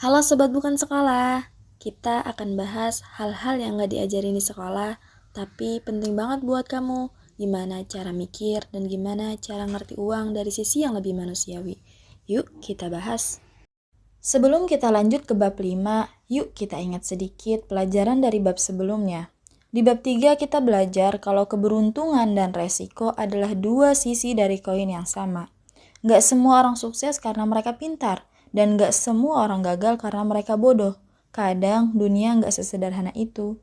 Halo Sobat Bukan Sekolah, kita akan bahas hal-hal yang gak diajarin di sekolah, tapi penting banget buat kamu. Gimana cara mikir dan gimana cara ngerti uang dari sisi yang lebih manusiawi. Yuk kita bahas. Sebelum kita lanjut ke bab 5, yuk kita ingat sedikit pelajaran dari bab sebelumnya. Di bab 3 kita belajar kalau keberuntungan dan resiko adalah dua sisi dari koin yang sama. Gak semua orang sukses karena mereka pintar, dan gak semua orang gagal karena mereka bodoh. Kadang dunia gak sesederhana itu.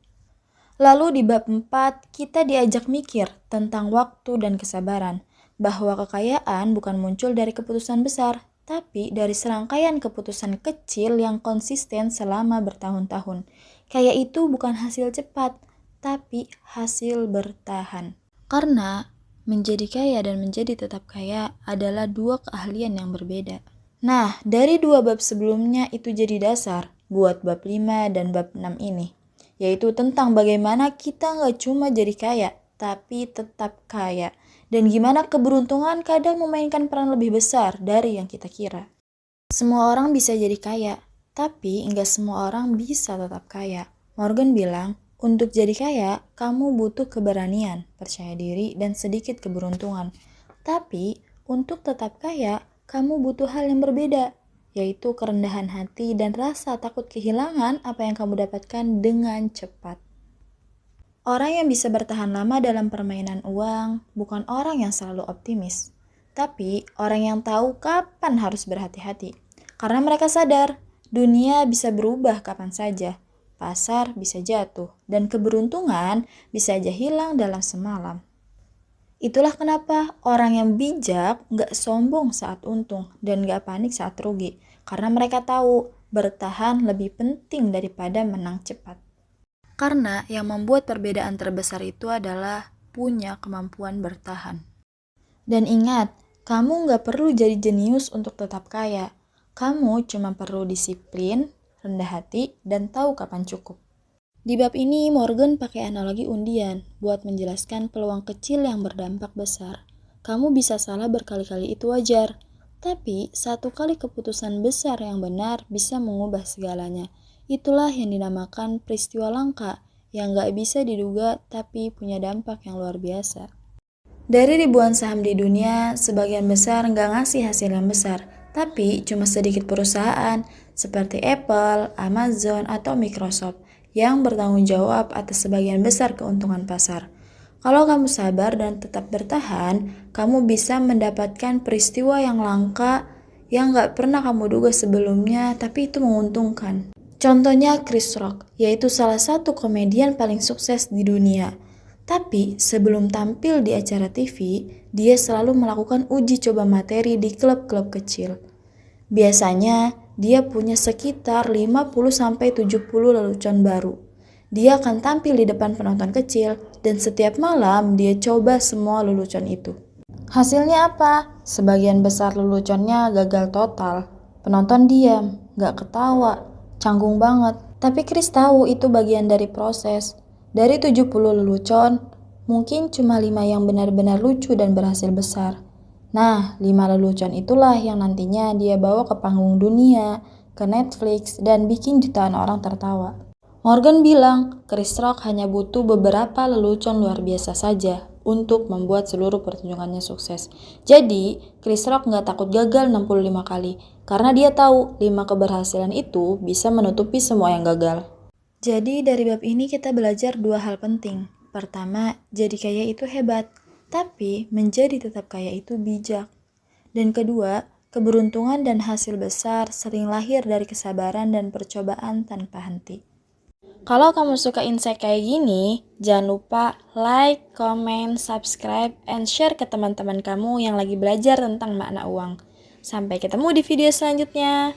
Lalu di bab 4, kita diajak mikir tentang waktu dan kesabaran, bahwa kekayaan bukan muncul dari keputusan besar, tapi dari serangkaian keputusan kecil yang konsisten selama bertahun-tahun. Kayak itu bukan hasil cepat, tapi hasil bertahan. Karena menjadi kaya dan menjadi tetap kaya adalah dua keahlian yang berbeda. Nah, dari dua bab sebelumnya itu jadi dasar buat bab 5 dan bab 6 ini. Yaitu tentang bagaimana kita gak cuma jadi kaya, tapi tetap kaya. Dan gimana keberuntungan kadang memainkan peran lebih besar dari yang kita kira. Semua orang bisa jadi kaya, tapi nggak semua orang bisa tetap kaya. Morgan bilang, untuk jadi kaya, kamu butuh keberanian, percaya diri, dan sedikit keberuntungan. Tapi, untuk tetap kaya, kamu butuh hal yang berbeda, yaitu kerendahan hati dan rasa takut kehilangan apa yang kamu dapatkan dengan cepat. Orang yang bisa bertahan lama dalam permainan uang bukan orang yang selalu optimis, tapi orang yang tahu kapan harus berhati-hati. Karena mereka sadar, dunia bisa berubah kapan saja, pasar bisa jatuh, dan keberuntungan bisa aja hilang dalam semalam. Itulah kenapa orang yang bijak gak sombong saat untung dan gak panik saat rugi. Karena mereka tahu bertahan lebih penting daripada menang cepat. Karena yang membuat perbedaan terbesar itu adalah punya kemampuan bertahan. Dan ingat, kamu gak perlu jadi jenius untuk tetap kaya. Kamu cuma perlu disiplin, rendah hati, dan tahu kapan cukup. Di bab ini, Morgan pakai analogi undian buat menjelaskan peluang kecil yang berdampak besar. Kamu bisa salah berkali-kali, itu wajar. Tapi, satu kali keputusan besar yang benar bisa mengubah segalanya. Itulah yang dinamakan peristiwa langka, yang gak bisa diduga tapi punya dampak yang luar biasa. Dari ribuan saham di dunia, sebagian besar gak ngasih hasil yang besar, tapi cuma sedikit perusahaan seperti Apple, Amazon, atau Microsoft yang bertanggung jawab atas sebagian besar keuntungan pasar. Kalau kamu sabar dan tetap bertahan, kamu bisa mendapatkan peristiwa yang langka yang gak pernah kamu duga sebelumnya, tapi itu menguntungkan. Contohnya Chris Rock, yaitu salah satu komedian paling sukses di dunia. Tapi sebelum tampil di acara TV, dia selalu melakukan uji coba materi di klub-klub kecil. Biasanya, dia punya sekitar 50-70 lelucon baru. Dia akan tampil di depan penonton kecil, dan setiap malam dia coba semua lelucon itu. Hasilnya apa? Sebagian besar leluconnya gagal total. Penonton diam, gak ketawa, canggung banget. Tapi Chris tahu itu bagian dari proses. Dari 70 lelucon, mungkin cuma 5 yang benar-benar lucu dan berhasil besar. Nah, 5 lelucon itulah yang nantinya dia bawa ke panggung dunia, ke Netflix, dan bikin jutaan orang tertawa. Morgan bilang, Chris Rock hanya butuh beberapa lelucon luar biasa saja untuk membuat seluruh pertunjukannya sukses. Jadi, Chris Rock nggak takut gagal 65 kali, karena dia tahu 5 keberhasilan itu bisa menutupi semua yang gagal. Jadi, dari bab ini kita belajar dua hal penting. Pertama, jadi kaya itu hebat, tapi menjadi tetap kaya itu bijak. Dan kedua, keberuntungan dan hasil besar sering lahir dari kesabaran dan percobaan tanpa henti. Kalau kamu suka insight kayak gini, jangan lupa like, comment, subscribe, and share ke teman-teman kamu yang lagi belajar tentang makna uang. Sampai ketemu di video selanjutnya.